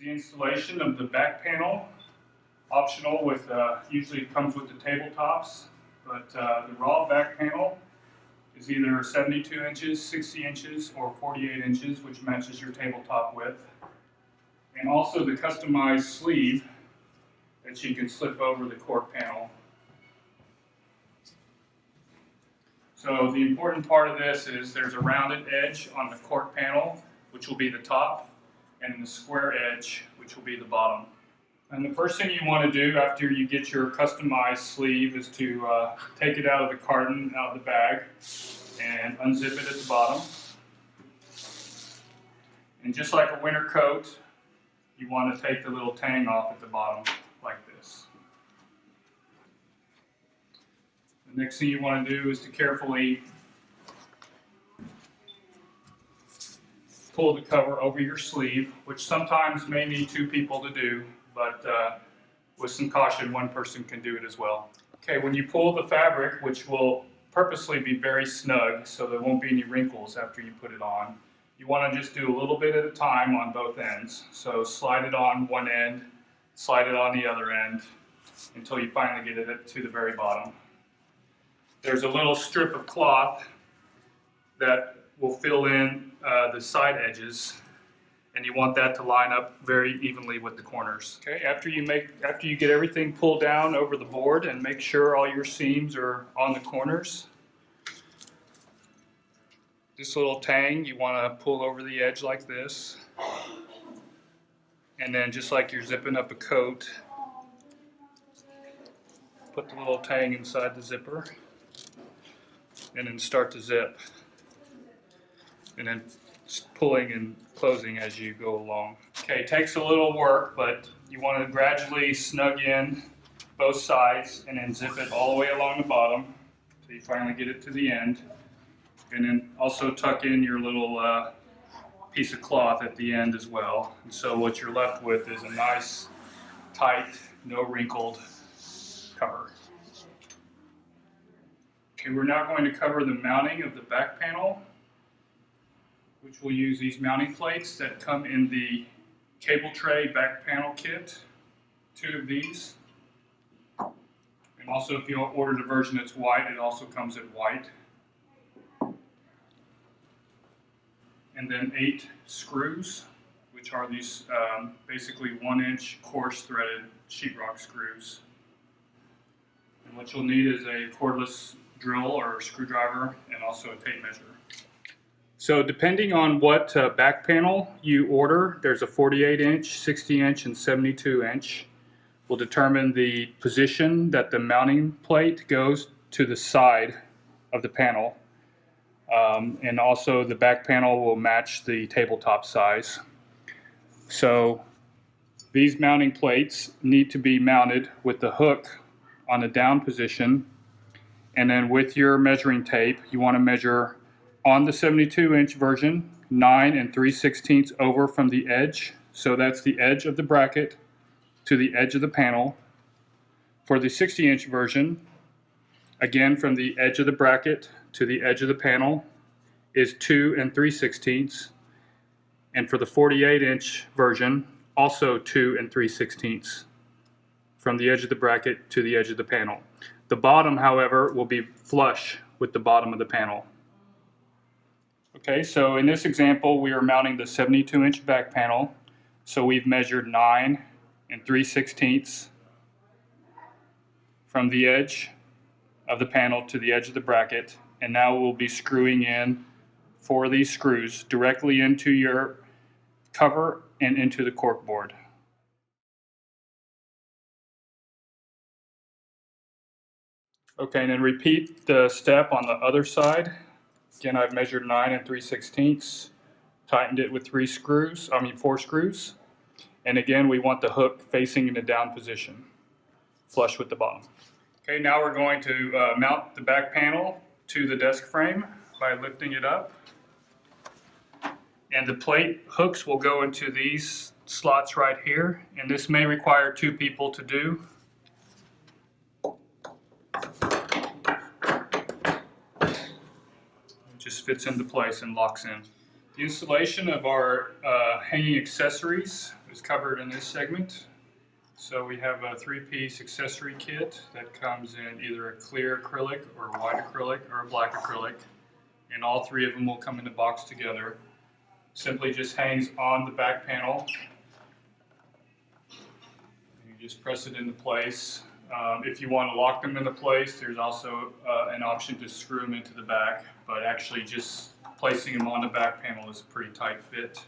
The installation of the back panel, optional with, usually it comes with the tabletops, but the raw back panel is either 72 inches, 60 inches, or 48 inches, which matches your tabletop width. And also the customized sleeve that you can slip over the cork panel. So the important part of this is there's a rounded edge on the cork panel, which will be the top, and the square edge, which will be the bottom. And the first thing you want to do after you get your customized sleeve is to take it out of the carton, out of the bag, and unzip it at the bottom. And just like a winter coat, you want to take the little tang off at the bottom, like this. The next thing you want to do is to carefully pull the cover over your sleeve, which sometimes may need two people to do, but with some caution, one person can do it as well. Okay, when you pull the fabric, which will purposely be very snug so there won't be any wrinkles after you put it on, you want to just do a little bit at a time on both ends. So slide it on one end, slide it on the other end, until you finally get it to the very bottom. There's a little strip of cloth that will fill in the side edges, and you want that to line up very evenly with the corners. Okay, after you get everything pulled down over the board and make sure all your seams are on the corners, this little tang you want to pull over the edge like this, and then just like you're zipping up a coat, put the little tang inside the zipper, and then start to zip, and then pulling and closing as you go along. Okay, it takes a little work, but you want to gradually snug in both sides and then zip it all the way along the bottom so you finally get it to the end. And then also tuck in your little piece of cloth at the end as well. And so what you're left with is a nice, tight, no wrinkled cover. Okay, we're now going to cover the mounting of the back panel, which will use these mounting plates that come in the cable tray back panel kit, 2 of these. And also if you order the version that's white, it also comes in white. And then 8 screws, which are these basically 1-inch coarse threaded sheetrock screws. And what you'll need is a cordless drill or screwdriver and also a tape measure. So depending on what back panel you order, there's a 48-inch, 60-inch, and 72-inch. Will determine the position that the mounting plate goes to the side of the panel. And also the back panel will match the tabletop size. So these mounting plates need to be mounted with the hook on the down position, and then with your measuring tape you want to measure on the 72-inch version 9 3/16 over from the edge, so that's the edge of the bracket to the edge of the panel. For the 60-inch version, again from the edge of the bracket to the edge of the panel is 2 3/16, and for the 48-inch version also 2 3/16 from the edge of the bracket to the edge of the panel. The bottom, however, will be flush with the bottom of the panel. Okay, so in this example we are mounting the 72-inch back panel, so we've measured 9 3/16 from the edge of the panel to the edge of the bracket, and now we'll be screwing in 4 of these screws directly into your cover and into the cork board. Okay, and then repeat the step on the other side. Again, I've measured 9 3/16, tightened it with 4 screws, and again we want the hook facing in a down position, flush with the bottom. Okay, now we're going to mount the back panel to the desk frame by lifting it up. And the plate hooks will go into these slots right here, and this may require 2 people to do. It just fits into place and locks in. The installation of our hanging accessories is covered in this segment. So we have a 3-piece accessory kit that comes in either a clear acrylic or a white acrylic or a black acrylic, and all 3 of them will come in the box together. Simply just hangs on the back panel. You just press it into place. If you want to lock them into place, there's also an option to screw them into the back, but actually just placing them on the back panel is a pretty tight fit.